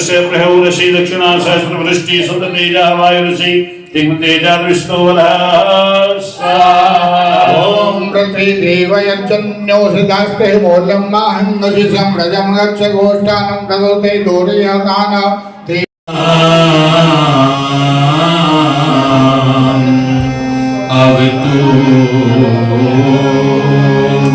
यस्य प्रहौरसि दक्षिणा सहस्रवृष्टि सुततेजा वायुरसि तिग्तेजा दृष्टोवलः ओम पृथ्वीदेव यज्जन्योषितास्ते मूलं माहन्नसि सम्रजं गच्छ गोष्ठानं तदोते दोरयकान अवितु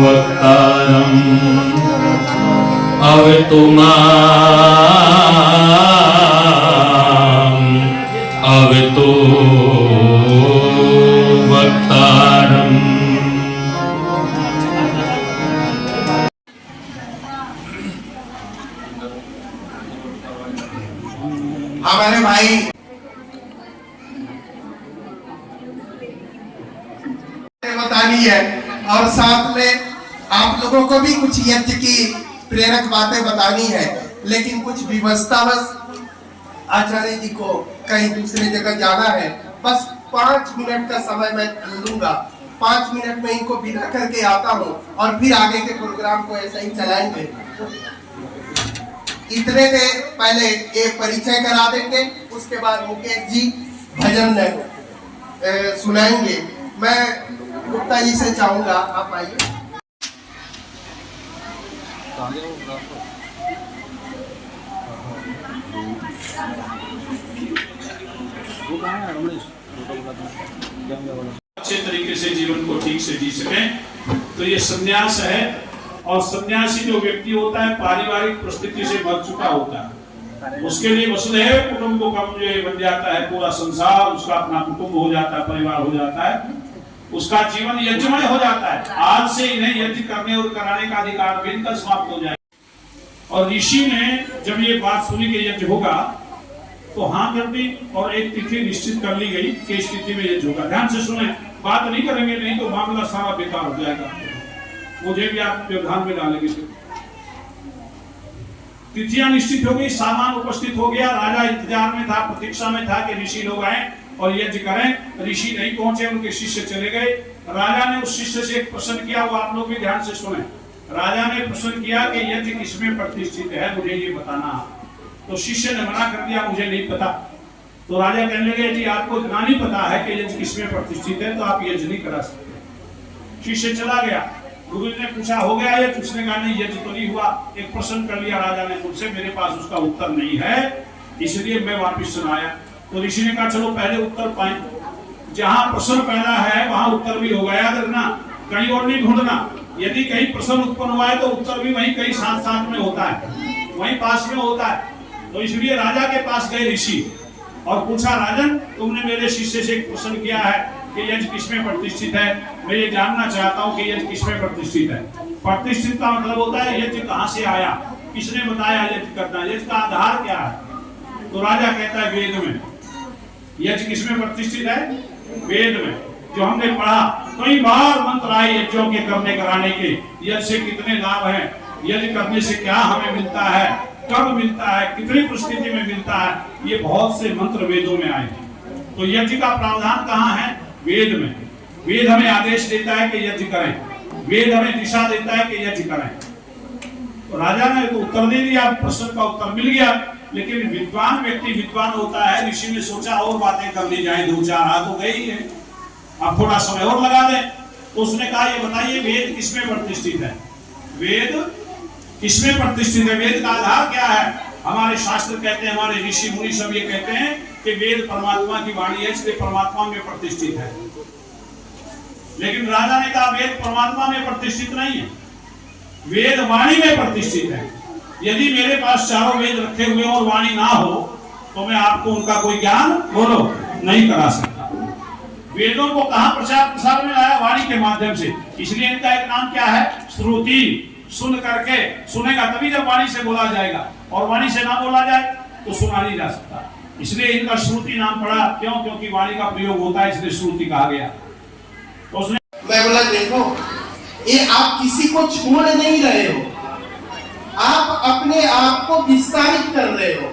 वक्तारम् अवितु माम् अवितु वक्तारम्। हमारे भाई बतानी है और साथ में आप लोगों को भी कुछ यज्ञ की प्रेरक बातें बतानी है, लेकिन कुछ विवस्थावश आचार्य जी को कहीं दूसरी जगह जाना है। बस 5 मिनट का समय मैं लूंगा, 5 मिनट में इनको विदा करके आता हूँ और फिर आगे के प्रोग्राम को ऐसा ही चलाएंगे। इतने देर पहले एक परिचय करा देंगे, उसके बाद मुकेश जी भजन सुनाएंगे। मैं गुप्ता जी से चाहूंगा आप आइए। अच्छे तरीके से जीवन को ठीक से जी सकें तो ये संन्यास है। और सन्यासी जो व्यक्ति होता है पारिवारिक परिस्थिति से मर चुका होता है, उसके लिए वसुधैव कुटुंबकम जो बन जाता है, पूरा संसार उसका अपना कुटुंब हो जाता है, परिवार हो जाता है, उसका जीवन यज्ञमय हो जाता है। आज से इन्हें यज्ञ करने और कराने का अधिकार बिल्कुल समाप्त हो जाएगा। और ऋषि ने जब ये बात सुनी कि यज्ञ होगा तो हाँ कर दी और एक तिथि निश्चित कर ली गई कि इस तिथि में यज्ञ होगा। ध्यान से सुने, बात नहीं करेंगे नहीं तो मामला सारा बेकार हो जाएगा, मुझे भी आप व्यवधान में डालेंगे। तिथियां निश्चित हो गई, सामान उपस्थित हो गया, राजा इंतजार में था, प्रतीक्षा में था कि ऋषि लोग आए और यज्ञ करें। ऋषि नहीं पहुंचे, उनके शिष्य चले गए। राजा ने उस शिष्य से एक प्रश्न किया, वो आप लोग भी ध्यान से सुने। राजा ने प्रश्न किया कि यज्ञ किसमें प्रतिष्ठित है, मुझे ये बताना। तो शिष्य ने मना कर दिया, मुझे नहीं पता। तो राजा कहने लगे यदि आपको इतना नहीं पता है कि यज्ञ किसमें प्रतिष्ठित है तो आप यज्ञ नहीं करा सकते। शिष्य चला गया। गुरु ने पूछा हो गया ये? उसने कहा नहीं, यज्ञ तो नहीं हुआ। एक प्रश्न कर लिया राजा ने मुझसे, मेरे पास उसका उत्तर नहीं है, इसलिए मैं वापिस सुनाया। तो ऋषि ने कहा चलो पहले उत्तर पाए, जहां प्रश्न पैदा है वहां उत्तर भी होगा, याद रखना, कहीं और नहीं ढूंढना। यदि कहीं प्रश्न उत्पन्न हुआ है तो उत्तर भी वहीं कहीं साथ साथ में होता है, वहीं पास में होता है। तो इसलिए राजा के पास गए ऋषि और पूछा, राजन तुमने मेरे शिष्य से एक प्रश्न किया है कि यज्ञ किसमें प्रतिष्ठित है, मैं ये जानना चाहता हूँ कि यज्ञ किसमें प्रतिष्ठित है। प्रतिष्ठित का मतलब होता है यज्ञ कहाँ से आया, किसने बताया यज्ञ करना, यज्ञ का आधार क्या है। तो राजा कहता है वेद में। यज्ञ किसमें प्रतिष्ठित है? वेद में। जो हमने पढ़ा कई बार मंत्र आए यज्ञों के करने कराने के, यज्ञ से कितने लाभ हैं, यज्ञ करने से क्या हमें मिलता है, कब मिलता है, कितनी परिस्थिति में मिलता है, ये बहुत से मंत्र वेदों में आए। तो यज्ञ का प्रावधान कहाँ है? वेद में। वेद हमें आदेश देता है कि यज्ञ करें, वेद हमें दिशा देता है कि यज्ञ करें। तो राजा ने तो उत्तर दे दिया, प्रश्न का उत्तर मिल गया। लेकिन विद्वान व्यक्ति विद्वान होता है, ऋषि ने सोचा और बातें कर ली जाए, 2-4 हाथ हो गई है, अब थोड़ा समय और लगा दें। तो उसने कहा ये बताइए वेद किसमें प्रतिष्ठित है, वेद किसमें प्रतिष्ठित है, वेद का आधार क्या है। हमारे शास्त्र कहते हैं, हमारे ऋषि मुनि सब ये कहते हैं कि वेद परमात्मा की वाणी है, इसलिए परमात्मा में प्रतिष्ठित है। लेकिन राजा ने कहा वेद परमात्मा में प्रतिष्ठित नहीं है, वेद वाणी में प्रतिष्ठित है। यदि मेरे पास चारों वेद रखे हुए और वाणी ना हो तो मैं आपको उनका कोई ज्ञान बोलो नहीं करा सकता। वेदों को कहां प्रचार प्रसार में लाया? वाणी के माध्यम से। इसलिए इनका एक नाम क्या है? श्रुति। सुन करके, सुनेगा तभी जब वाणी से बोला जाएगा, और वाणी से ना बोला जाए तो सुना नहीं जा सकता। इसलिए इनका श्रुति नाम पड़ा। क्यों? क्योंकि वाणी का प्रयोग होता है, इसलिए श्रुति कहा गया। तो उसने मैं बोला देखो, ये आप किसी को छोड़ नहीं रहे हो, आप अपने आप को विस्तारित कर रहे हो।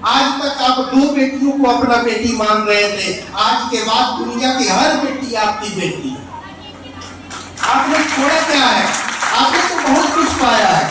आज तक आप 2 बेटियों को अपना बेटी मान रहे थे, आज के बाद दुनिया की हर बेटी आपकी बेटी है। आपने छोड़ा क्या है? आपने तो बहुत कुछ पाया है।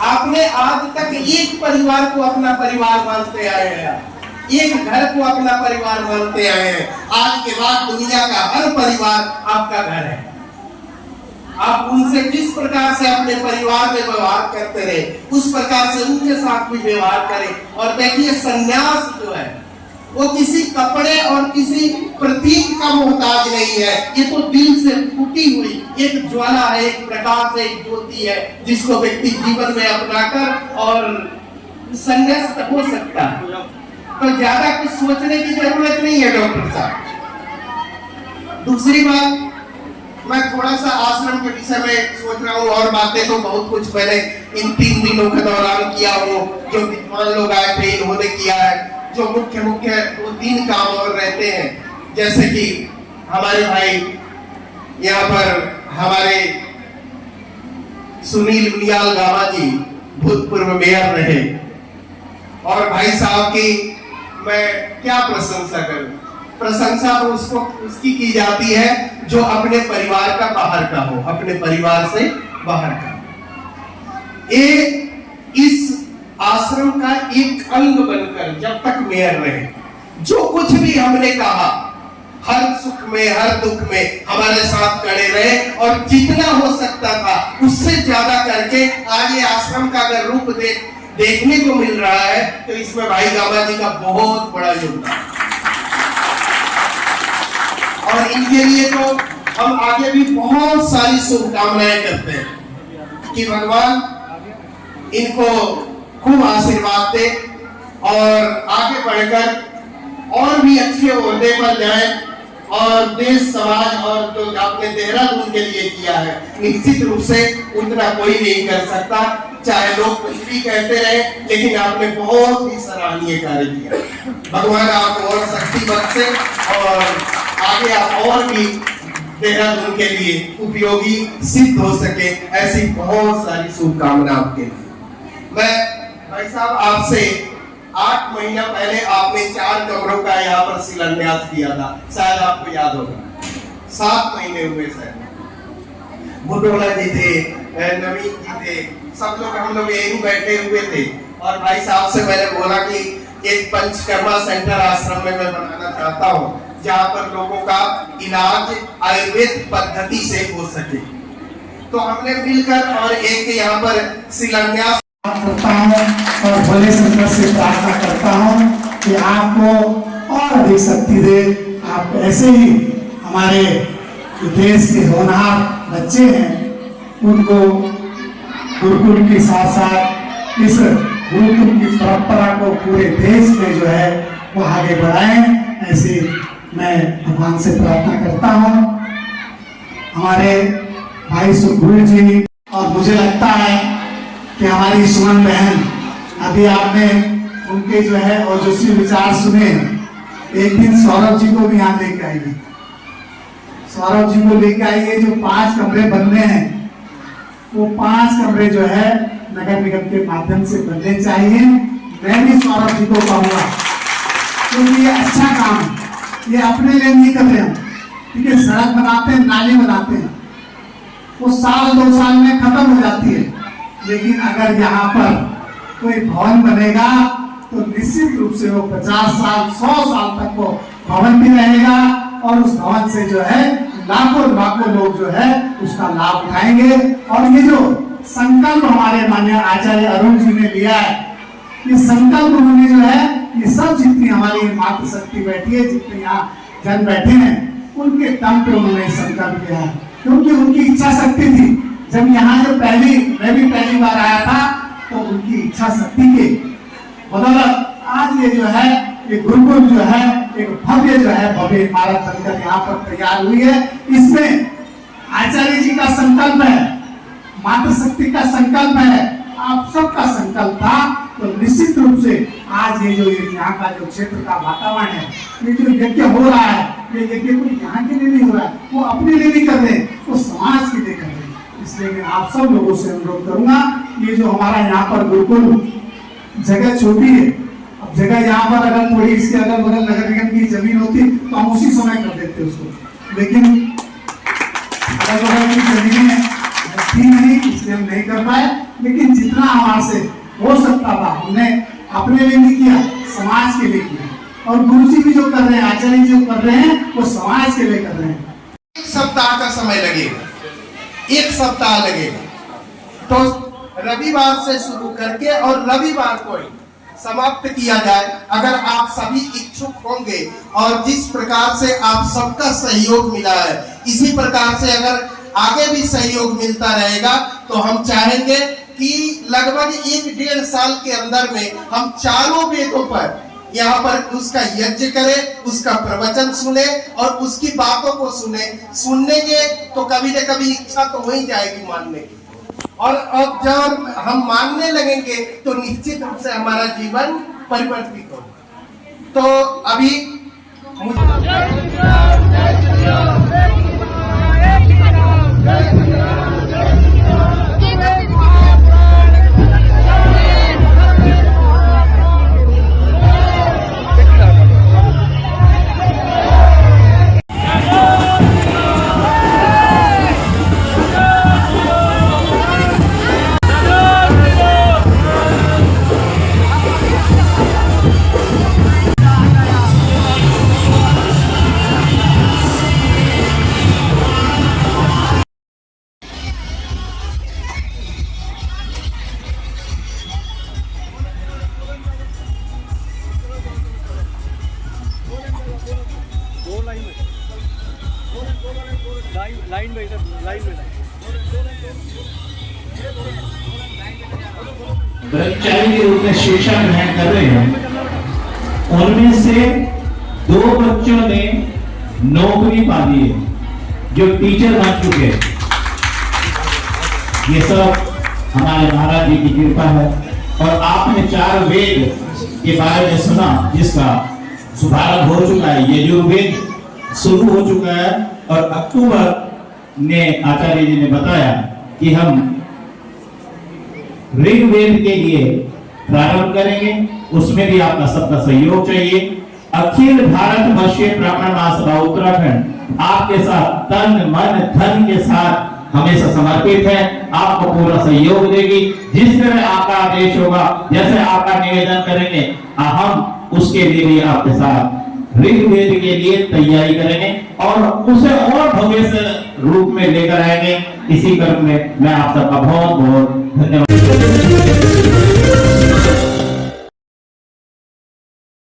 आपने आज तक एक परिवार को अपना परिवार मानते आए हैं, एक घर को अपना परिवार मानते आए हैं। आज के बाद दुनिया का हर परिवार आपका घर है। आप उनसे जिस प्रकार से अपने परिवार में व्यवहार करते रहे, उस प्रकार से उनके साथ भी व्यवहार करें। और देखिए, संन्यास जो है वो किसी कपड़े और किसी प्रतीक का मोहताज नहीं है। ये तो दिल से फूटी हुई एक ज्वाला है, एक प्रकाश है, एक ज्योति है, जिसको व्यक्ति जीवन में अपनाकर और संन्यास हो सकता है। तो ज्यादा कुछ सोचने की जरूरत नहीं है डॉक्टर साहब। दूसरी बात, मैं थोड़ा सा आश्रम के विषय में सोच रहा हूँ, और बातें तो बहुत कुछ मैंने इन 3 दिनों के दौरान किया हूँ। जो विद्वान लोग आए थे इन्होंने किया है। जो मुख्य 2-3 काम और रहते हैं, जैसे कि हमारे भाई यहाँ पर हमारे सुनील उनियाल गामा जी भूतपूर्व मेयर रहे, और भाई साहब की मैं क्या प्रशंसा करूं। प्रशंसा तो उसकी की जाती है जो अपने परिवार का बाहर का हो, अपने परिवार से बाहर का। इस आश्रम का एक अंग बनकर जब तक मेयर रहे, जो कुछ भी हमने कहा, हर सुख में हर दुख में हमारे साथ खड़े रहे, और जितना हो सकता था उससे ज्यादा करके आज ये आश्रम का अगर रूप देखने को मिल रहा है तो इसमें भाई गामा जी का बहुत बड़ा योगदान। और इनके लिए तो हम आगे भी बहुत सारी शुभकामनाएं करते हैं कि भगवान इनको खूब आशीर्वाद दे और आगे बढ़कर और भी अच्छे ओहदे पर जाए, और देश समाज और जो आपने देहरादून के लिए किया है, निश्चित रूप से उतना कोई नहीं कर सकता, चाहे लोग कुछ भी कहते रहे, लेकिन आपने बहुत ही सराहनीय कार्य किया। भगवान आपको और शक्ति बख्शे और आगे आप और भी देहरादून के लिए उपयोगी सिद्ध हो सके, ऐसी बहुत सारी शुभकामना आपके लिए। मैं भाई साहब आपसे 8 महीना पहले आपने 4 कमरों का यहाँ पर शिलान्यास किया था, शायद आपको याद होगा। 7 महीने हुए सर। बुटोला जी थे, नवीन जी थे, सब लोग हम लोग यहीं बैठे हुए थे, और भाई साहब से मैंने बोला कि एक पंचकर्मा सेंटर आश्रम में मैं बनाना चाहता हूँ, जहाँ पर लोगों का इलाज आयुर्वेद पद्धति से हो सके। तो हमने मिलकर और एक यहाँ पर शिलान्यास करता हूँ और भोले शंकर से प्रार्थना करता हूँ कि आपको और अधिक शक्ति दे। आप ऐसे ही हमारे देश के होनहार बच्चे हैं, उनको गुरुकुल के साथ साथ इस गुरुकुल की परंपरा को पूरे देश में जो है वो आगे बढ़ाएं, ऐसे मैं भगवान से प्रार्थना करता हूँ। हमारे भाई सुखबीर जी, और मुझे लगता है कि हमारी सुमन बहन, अभी आपने उनके जो है ओजस्वी विचार सुने। एक दिन सौरभ जी को भी यहाँ लेके आइए, सौरभ जी को लेके आइए। जो 5 कमरे बनने हैं, वो 5 कमरे जो है नगर निगम के माध्यम से बनने चाहिए। मैं भी सौरभ जी को कहूँगा, क्योंकि ये अच्छा काम है, ये अपने लिए नहीं कर रहे हम, ठीक है। सड़क बनाते हैं, नाली बनाते हैं, वो 1-2 साल में खत्म हो जाती है, लेकिन अगर यहाँ पर कोई भवन बनेगा तो निश्चित रूप से वो 50 साल 100 साल तक वो भवन भी रहेगा, और उस भवन से जो है लाखों लोग जो है उसका लाभ उठाएंगे। और ये जो संकल्प हमारे माननीय आचार्य अरुण जी ने लिया है, ये संकल्प उन्होंने जो है, ये सब जितनी हमारी मातृशक्ति बैठी है, जितने यहाँ जन बैठे हैं, उनके दम पे उन्होंने संकल्प लिया है, क्योंकि उनकी इच्छा शक्ति थी। जब यहाँ जो मैं भी पहली बार आया था, तो उनकी इच्छा शक्ति के बदौलत आज ये जो है, ये गुरुकुल जो है एक भव्य जो है भव्य इमारत बनकर यहाँ पर तैयार हुई है। इसमें आचार्य जी का संकल्प है, मातृशक्ति का संकल्प है, आप सबका संकल्प था। तो निश्चित रूप से आज ये जो यहाँ का जो क्षेत्र का वातावरण है, ये जो यज्ञ हो रहा है, ये यज्ञ कोई यहाँ के लिए नहीं हो रहा है, वो अपने लिए नहीं कर रहे, वो समाज के लिए कर रहे हैं। इसलिए मैं आप सब लोगों से अनुरोध करूंगा, ये जो हमारा यहाँ पर गुरुकुल जगह छोटी है, अब जगह यहाँ पर अगर थोड़ी इसके अगल बगल नगर निगम की जमीन होती तो हम उसी समय कर देते उसको, लेकिन अगल बगल की जमीनें थी नहीं, इसलिए हम नहीं कर पाए। लेकिन जितना हमारे से हो सकता था हमने अपने लिए नहीं किया, समाज के लिए किया। और गुरु जी भी जो कर रहे हैं, आचार्य जी जो कर रहे हैं, वो समाज के लिए कर रहे हैं। एक सप्ताह का समय लगेगा, एक सप्ताह लगेगा। तो रविवार से शुरू करके और रविवार को ही समाप्त किया जाए। अगर आप सभी इच्छुक होंगे और जिस प्रकार से आप सबका सहयोग मिला है, इसी प्रकार से अगर आगे भी सहयोग मिलता रहेगा तो हम चाहेंगे कि लगभग 1-1.5 साल के अंदर में हम चारों वेदों पर यहाँ पर उसका यज्ञ करें, उसका प्रवचन सुने और उसकी बातों को सुनेंगे तो कभी न कभी इच्छा तो हो ही जाएगी मानने की। और अब जब हम मानने लगेंगे तो निश्चित रूप से हमारा जीवन परिवर्तित होगा। तो अभी लाइन में ब्रह्मचारी के रूप में शिक्षा ग्रहण कर रहे हैं। उनमें से 2 बच्चों ने नौकरी पा ली है, जो टीचर बन चुके हैं। ये सब हमारे महाराज जी की कृपा है। और आपने 4 वेद के बारे में सुना, जिसका शुभारंभ हो चुका है, यजुर्वेद शुरू हो चुका है। और अक्टूबर ने आचार्य जी ने बताया कि हम ऋग्वेद के लिए प्रारंभ करेंगे। उसमें भी आपका सबका सहयोग चाहिए। अखिल भारत वर्षीय ब्राह्मण महासभा उत्तराखंड आपके साथ तन मन धन के साथ हमेशा समर्पित है, आपको पूरा सहयोग देगी। जिस तरह आपका आदेश होगा, जैसे आपका निवेदन करेंगे, हम उसके लिए भी आपके साथ ऋग्वेद के लिए तैयारी करेंगे और उसे और भव्य रूप में लेकर आएंगे। इसी क्रम में मैं आप सबका बहुत बहुत धन्यवाद।